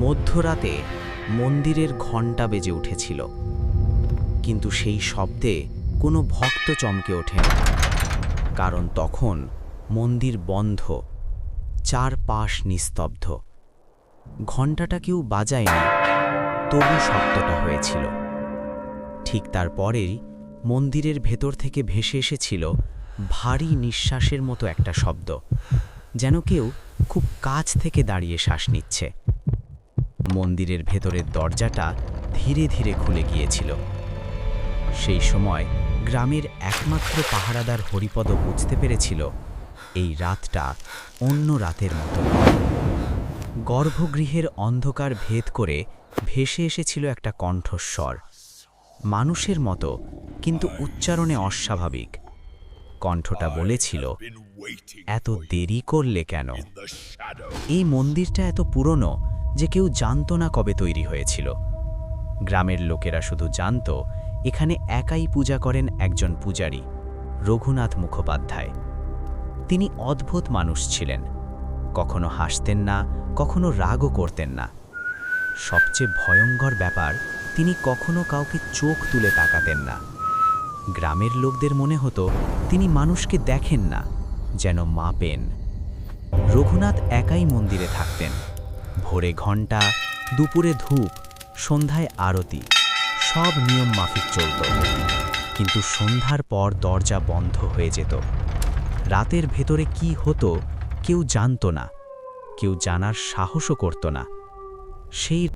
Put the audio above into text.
মধ্যরাতে মন্দিরের ঘণ্টা বেজে উঠেছিল, কিন্তু সেই শব্দে কোনো ভক্ত চমকে ওঠেন, কারণ তখন মন্দির বন্ধ, চারপাশ নিস্তব্ধ। ঘণ্টাটা কেউ বাজায়নি, তবু শব্দটা হয়েছিল। ঠিক তারপরেই মন্দিরের ভেতর থেকে ভেসে এসেছিল ভারী নিঃশ্বাসের মতো একটা শব্দ, যেন কেউ খুব কাছ থেকে দাঁড়িয়ে শ্বাস নিচ্ছে। মন্দিরের ভেতরের দরজাটা ধীরে ধীরে খুলে গিয়েছিল। সেই সময় গ্রামের একমাত্র পাহারাদার হরিপদ বুঝতে পেরেছিল এই রাতটা অন্য রাতের মতো নয়। গর্ভগৃহের অন্ধকার ভেদ করে ভেসে এসেছিল একটা কণ্ঠস্বর, মানুষের মতো কিন্তু উচ্চারণে অস্বাভাবিক। কণ্ঠটা বলেছিল, এত দেরি করলে কেন? এই মন্দিরটা এত পুরনো যে কেউ জানতো না কবে তৈরি হয়েছিল। গ্রামের লোকেরা শুধু জানত এখানে একাই পূজা করেন একজন পূজারী, রঘুনাথ মুখোপাধ্যায়। তিনি অদ্ভুত মানুষ ছিলেন, কখনো হাসতেন না, কখনো রাগও করতেন না। সবচেয়ে ভয়ঙ্কর ব্যাপার, তিনি কখনো কাউকে চোখ তুলে তাকাতেন না। গ্রামের লোকদের মনে হতো তিনি মানুষকে দেখেন না, যেন মাপেন। রঘুনাথ একাই মন্দিরে থাকতেন। ভোরে ঘণ্টা, দুপুরে ধূপ, সন্ধ্যায় আরতি, সব নিয়ম মাফিক চলত। কিন্তু সন্ধ্যার পর দরজা বন্ধ হয়ে যেত। রাতের ভেতরে কি হতো কেউ জানত না, কেউ জানার সাহসও করত না। সেই